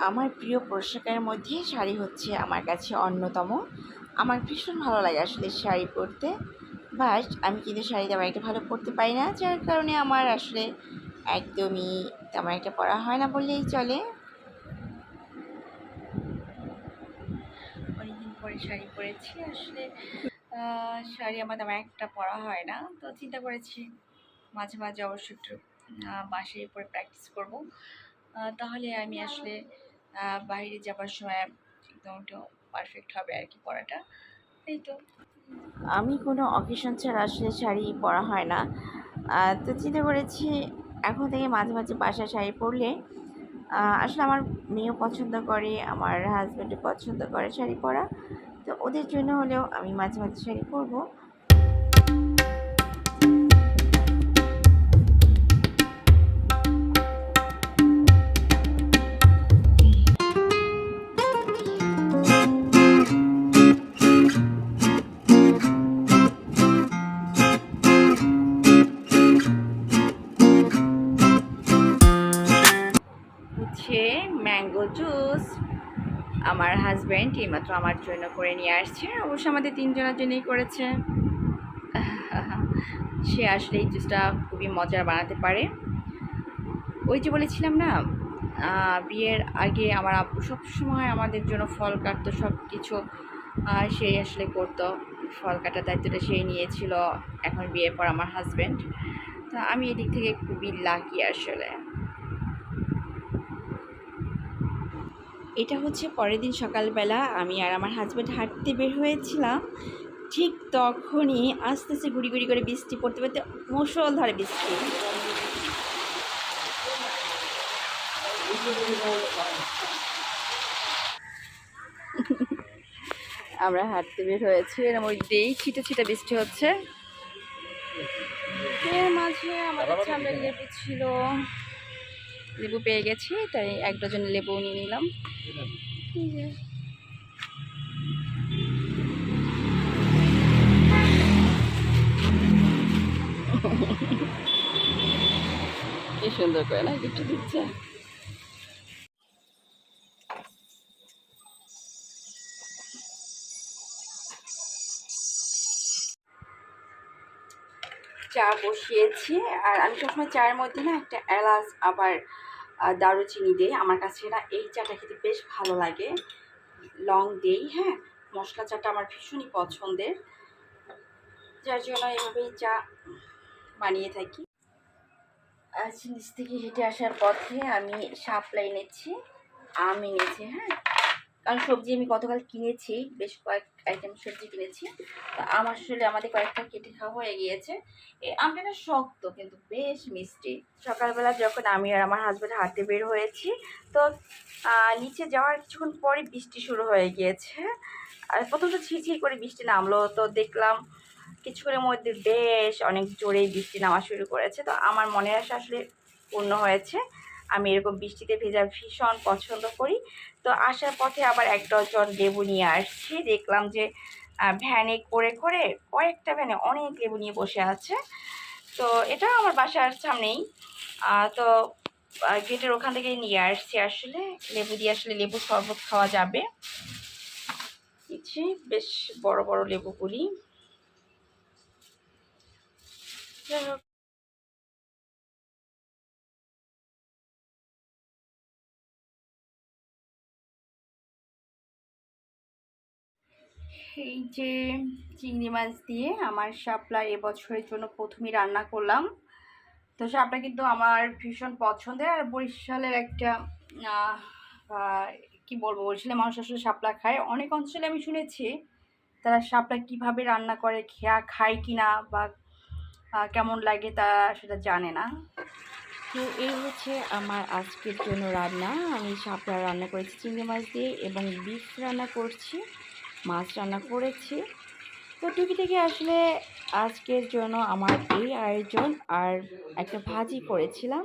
আমার প্রিয় পোশাকের মধ্যে শাড়ি হচ্ছে আমার কাছে অন্যতম। আমার ভীষণ ভালো লাগে আসলে শাড়ি পরতে। বাট আমি কিন্তু শাড়ি তেমন একটা ভালো পরতে পারি না, যার কারণে আমার আসলে একদমই তেমন একটা পরা হয় না বললেই চলে। অনেকদিন পরে শাড়ি পরেছি আসলে। শাড়ি আমার তেমন একটা পরা হয় না, তো চিন্তা করেছি মাঝে মাঝে অবশ্যই একটু বাসায় পরে প্র্যাকটিস করব। তাহলে আমি আসলে বাইরে যাবার সময় একদম একটু পারফেক্ট হবে আর কি পরাটা। এই তো, আমি কোনো অকেশন ছাড়া আসলে শাড়ি পরা হয় না। তো চিন্তা করেছি এখন থেকে মাঝে মাঝে বাসায় শাড়ি পরলে আসলে আমার মেয়েও পছন্দ করে, আমার হাজব্যান্ডও পছন্দ করে শাড়ি পরা। তো ওদের জন্য হলেও আমি মাঝে মাঝে শাড়ি পরবো। হচ্ছে ম্যাঙ্গো জুস আমার হাজব্যান্ড এইমাত্র আমার জন্য করে নিয়ে আসছে। অবশ্য আমাদের তিনজনের জন্যই করেছে। সে আসলে এই জুসটা খুবই মজার বানাতে পারে। ওই যে বলেছিলাম না, বিয়ের আগে আমার আব্বু সবসময় আমাদের জন্য ফল কাটতো, সব কিছু সেই আসলে করতো। ফল কাটার দায়িত্বটা সেই নিয়েছিল। এখন বিয়ের পর আমার হাজব্যান্ড। তো আমি এদিক থেকে খুবই লাকি আসলে। এটা হচ্ছে পরের দিন সকালবেলা আমি আর আমার হাজব্যান্ড হাঁটতে বের হয়েছিলাম। ঠিক তখনই আস্তে আস্তে গুড়ি গুড়ি করে বৃষ্টি পড়তে পড়তে মুষলধারে বৃষ্টি। আমরা হাঁটতে বের হয়েছি, এর মধ্যেই ছিটে ছিটে বৃষ্টি হচ্ছে। এর মাঝে আমাদের সামনে লেবু ছিল, লেবু পেয়ে গেছি, তাই 1 ডজন লেবু নিয়ে নিলাম। কি সুন্দর করে না গিফট দিচ্ছে। চা বসিয়েছি, আর আমি সবসময় চায়ের মধ্যে না একটা এলাচ আবার দারুচিনি দিই। আমার কাছে না এই চাটা খেতে বেশ ভালো লাগে, লং দেই। হ্যাঁ, মশলা চাটা আমার ভীষণই পছন্দের, যার জন্য এভাবেই চা বানিয়ে থাকি। নিচ থেকে হেঁটে আসার পথে আমি শাপলা এনেছি, আম এনেছি। হ্যাঁ, কারণ সবজি আমি গতকাল কিনেছি, বেশ কয়েক আইটেম সবজি কিনেছি। তো আম আসলে আমাদের কয়েকটা কেটে খাওয়া হয়ে গিয়েছে। এই আমটা না শক্ত কিন্তু বেশ মিষ্টি। সকালবেলা যখন আমি আর আমার হাজব্যান্ড হাঁটতে বের হয়েছি, তো নিচে যাওয়ার কিছুক্ষণ পরে বৃষ্টি শুরু হয়ে গিয়েছে। আর প্রথম তো ঝিরঝির করে বৃষ্টি নামলো, তো দেখলাম কিছুক্ষণের মধ্যে বেশ অনেক জোরেই বৃষ্টি নামা শুরু করেছে। তো আমার মনের আশা আসলে পূর্ণ হয়েছে। আমি এরকম বৃষ্টিতে ভেজা ভীষণ পছন্দ করি। তো আসার পথে আবার 1 ডজন লেবু নিয়ে আসছি। দেখলাম যে ভ্যানে করে করে কয়েকটা ভ্যানে অনেক লেবু নিয়ে বসে আছে। তো এটা আমার বাসার সামনেই। তো গেটের ওখান থেকে নিয়ে আসছি আসলে লেবু দিয়ে, আসলে লেবু শরবত খাওয়া যাবে। বেশ বড় বড় লেবুগুলি। যাই হোক, এই যে চিংড়ি মাছ দিয়ে আমার শাপলা এবছরের জন্য প্রথমেই রান্না করলাম। তো শাপলা কিন্তু আমার ভীষণ পছন্দের, আর বরিশালের একটা আহ, আহ, কি বলবো, বরিশালের মানুষ আসলে শাপলা খায়। অনেক অঞ্চলে আমি শুনেছি তারা শাপলা কিভাবে রান্না করে, খায় কিনা বা কেমন লাগে তা সেটা জানে না। তো এই হচ্ছে আমার আজকের জন্য রান্না। আমি শাপলা রান্না করেছি চিংড়ি মাছ দিয়ে, এবং বিফ রান্না করছি, মাছ রান্না করেছি। তো টিভি থেকে আসলে আজকের জন্য আমার এই আয়োজন, আর একটা ভাজি করেছিলাম।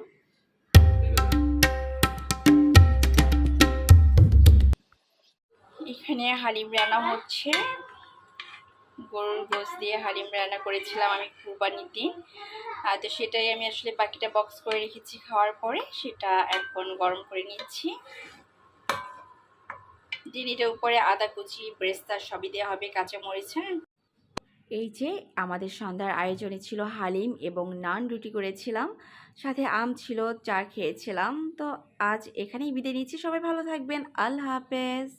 এখানে হালিম রান্না হচ্ছে, গরুর গোশত দিয়ে হালিম রান্না করেছিলাম আমি কুরবানির দিন। তো সেটাই আমি আসলে বাকিটা বক্স করে রেখেছি খাওয়ার পরে, সেটা এখন গরম করে নিচ্ছি। এটার উপরে আদা কুচি, বেরেস্তা সবই দেওয়া হবে, কাঁচামরিচ। হ্যাঁ, এই যে আমাদের সন্ধ্যার আয়োজনে ছিল হালিম এবং নান রুটি করেছিলাম, সাথে আম ছিল, চা খেয়েছিলাম। তো আজ এখানেই বিদায় নিচ্ছি, সবাই ভালো থাকবেন, আল্লাহ হাফেজ।